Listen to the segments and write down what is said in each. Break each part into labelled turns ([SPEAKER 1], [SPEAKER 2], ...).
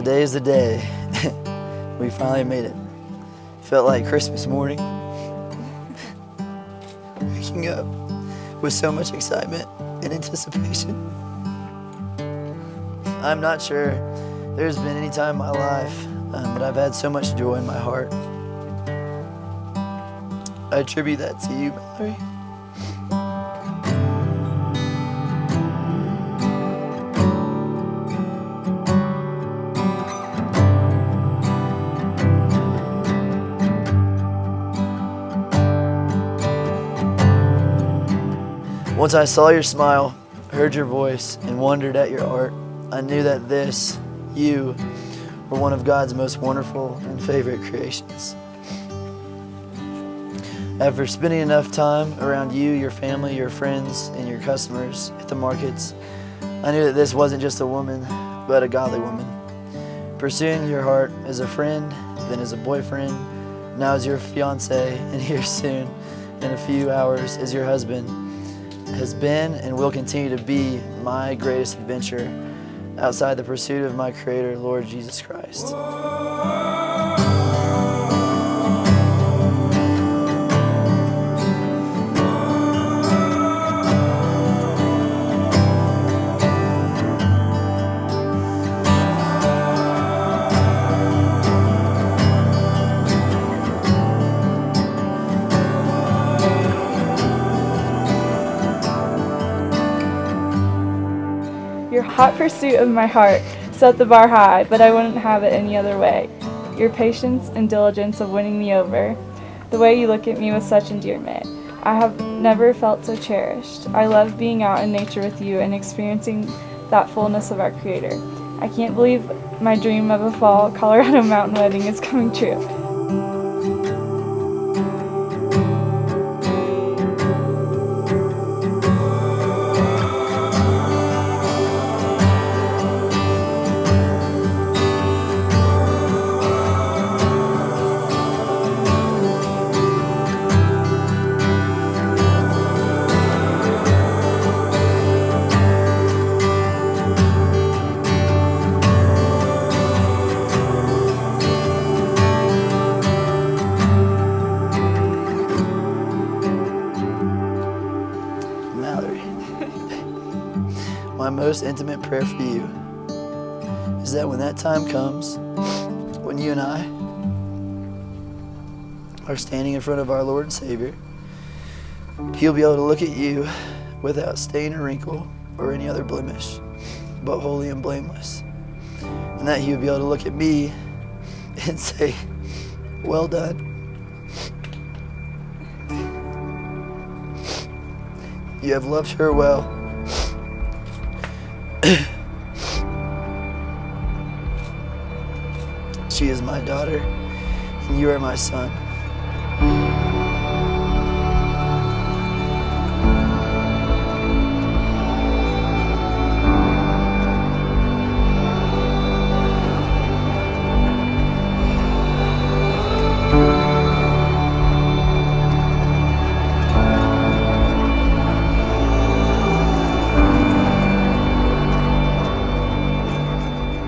[SPEAKER 1] Today is the day. We finally made it. Felt like Christmas morning. Waking up with so much excitement and anticipation. I'm not sure there's been any time in my life that I've had so much joy in my heart. I attribute that to you, Mallory. Once I saw your smile, heard your voice, and wondered at your art, I knew that you, were one of God's most wonderful and favorite creations. After spending enough time around you, your family, your friends, and your customers at the markets, I knew that this wasn't just a woman, but a godly woman. Pursuing your heart as a friend, then as a boyfriend, now as your fiance, and here soon, in a few hours, as your husband, has been and will continue to be my greatest adventure outside the pursuit of my Creator, Lord Jesus Christ.
[SPEAKER 2] Your hot pursuit of my heart set the bar high, but I wouldn't have it any other way. Your patience and diligence of winning me over, the way you look at me with such endearment, I have never felt so cherished. I love being out in nature with you and experiencing that fullness of our Creator. I can't believe my dream of a fall Colorado mountain wedding is coming true.
[SPEAKER 1] Mallory, my most intimate prayer for you is that when that time comes, when you and I are standing in front of our Lord and Savior, He'll be able to look at you without stain or wrinkle or any other blemish, but holy and blameless. And that He would be able to look at me and say, "Well done. You have loved her well." She is my daughter, and you are my son.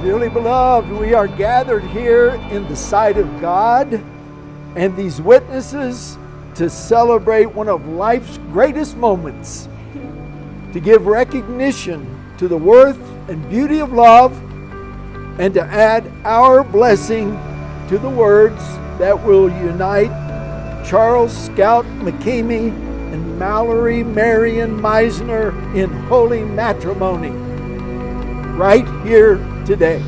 [SPEAKER 3] Dearly beloved, we are gathered here in the sight of God and these witnesses to celebrate one of life's greatest moments, to give recognition to the worth and beauty of love, and to add our blessing to the words that will unite Charles Scout McKamey and Mallory Marion Meisner in holy matrimony right here today.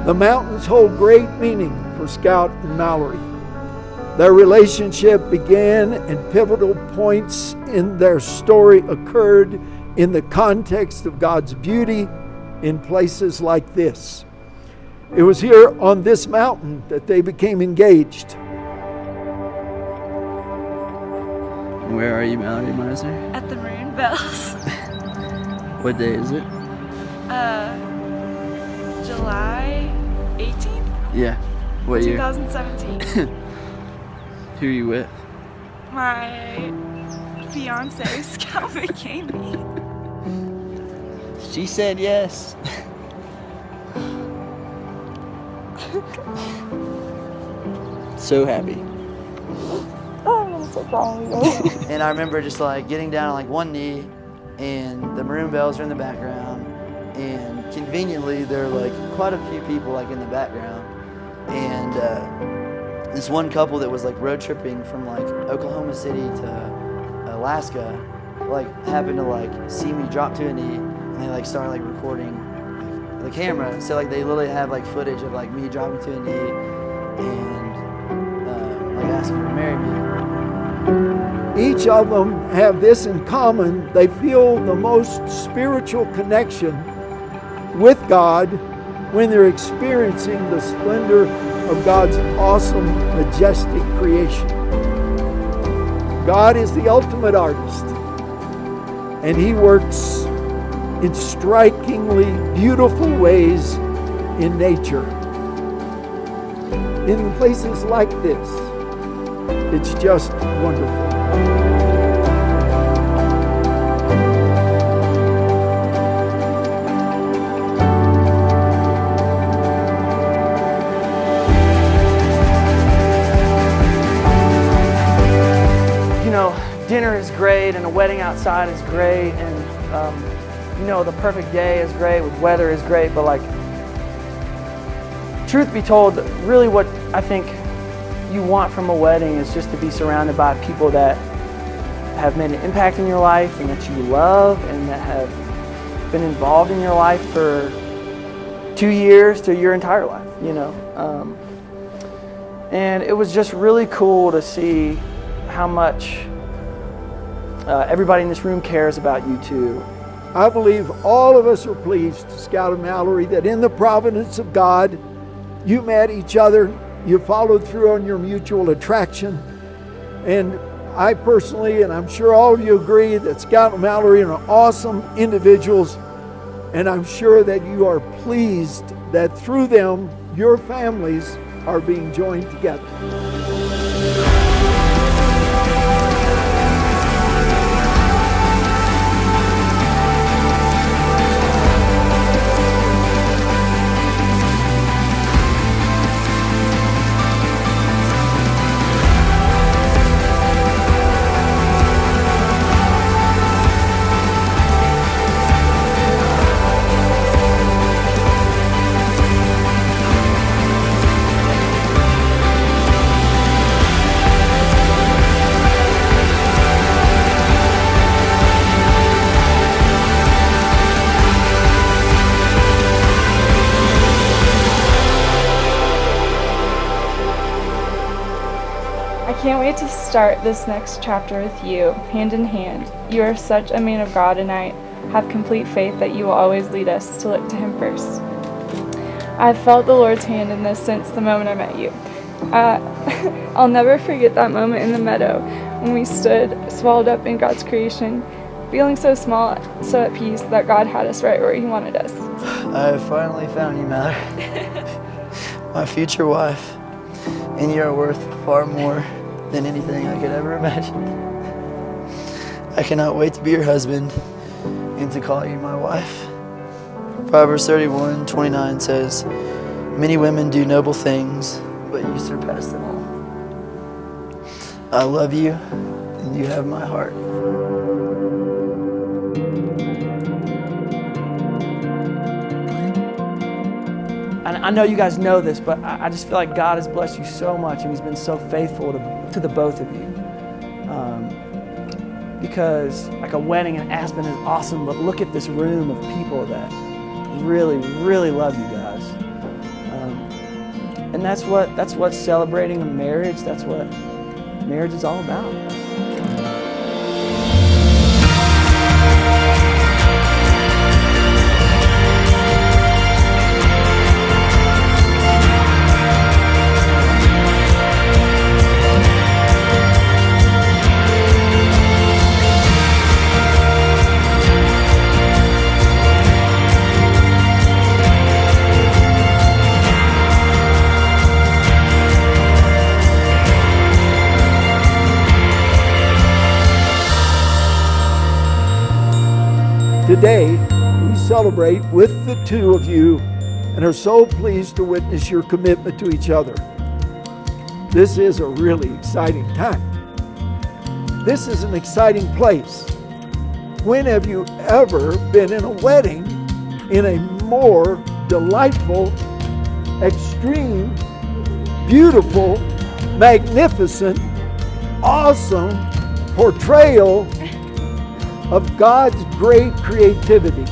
[SPEAKER 3] The mountains hold great meaning for Scout and Mallory. Their relationship began and pivotal points in their story occurred in the context of God's beauty in places like this. It was here on this mountain that they became engaged.
[SPEAKER 1] Where are you, Mallory Miser?
[SPEAKER 2] At the Maroon Bells.
[SPEAKER 1] What day is it?
[SPEAKER 2] July 18th,
[SPEAKER 1] Yeah. What year?
[SPEAKER 2] 2017.
[SPEAKER 1] Who are you with?
[SPEAKER 2] My fiance Scout became me.
[SPEAKER 1] She said yes. So happy.
[SPEAKER 2] Oh, I'm so proud of you.
[SPEAKER 1] And I remember just like getting down on like one knee, and the Maroon Bells are in the background, and conveniently there are like quite a few people like in the background, and this one couple that was like road tripping from like Oklahoma City to Alaska like happened to like see me drop to a knee, and they like started like recording like, the camera, so like they literally have like footage of like me dropping to a knee and like asking her to marry me.
[SPEAKER 3] Each of them have this in common. They feel the most spiritual connection with God when they're experiencing the splendor of God's awesome, majestic creation. God is the ultimate artist, and He works in strikingly beautiful ways in nature. In places like this, it's just wonderful.
[SPEAKER 4] You know, dinner is great and a wedding outside is great, and you know, the perfect day is great, with weather is great, but like, truth be told, really what I think you want from a wedding is just to be surrounded by people that have made an impact in your life and that you love and that have been involved in your life for 2 years to your entire life, you know. And it was just really cool to see how much everybody in this room cares about you too.
[SPEAKER 3] I believe all of us are pleased, Scout and Mallory, that in the providence of God, you met each other, you followed through on your mutual attraction, and I personally, and I'm sure all of you agree, that Scout and Mallory are awesome individuals, and I'm sure that you are pleased that through them, your families are being joined together.
[SPEAKER 2] I can't wait to start this next chapter with you, hand in hand. You are such a man of God, and I have complete faith that you will always lead us to look to Him first. I've felt the Lord's hand in this since the moment I met you. I'll never forget that moment in the meadow when we stood swallowed up in God's creation, feeling so small, so at peace that God had us right where He wanted us.
[SPEAKER 1] I have finally found you, Mallory. My future wife, and you are worth far more than anything I could ever imagine. I cannot wait to be your husband and to call you my wife. Proverbs 31:29 says, "Many women do noble things, but you surpass them all." I love you, and you have my heart.
[SPEAKER 4] And I know you guys know this, but I just feel like God has blessed you so much, and He's been so faithful to the both of you. Because like a wedding in Aspen is awesome, but look at this room of people that really, really love you guys. And that's what celebrating a marriage, that's what marriage is all about.
[SPEAKER 3] Today, we celebrate with the two of you and are so pleased to witness your commitment to each other. This is a really exciting time. This is an exciting place. When have you ever been in a wedding in a more delightful, extreme, beautiful, magnificent, awesome portrayal of God's great creativity?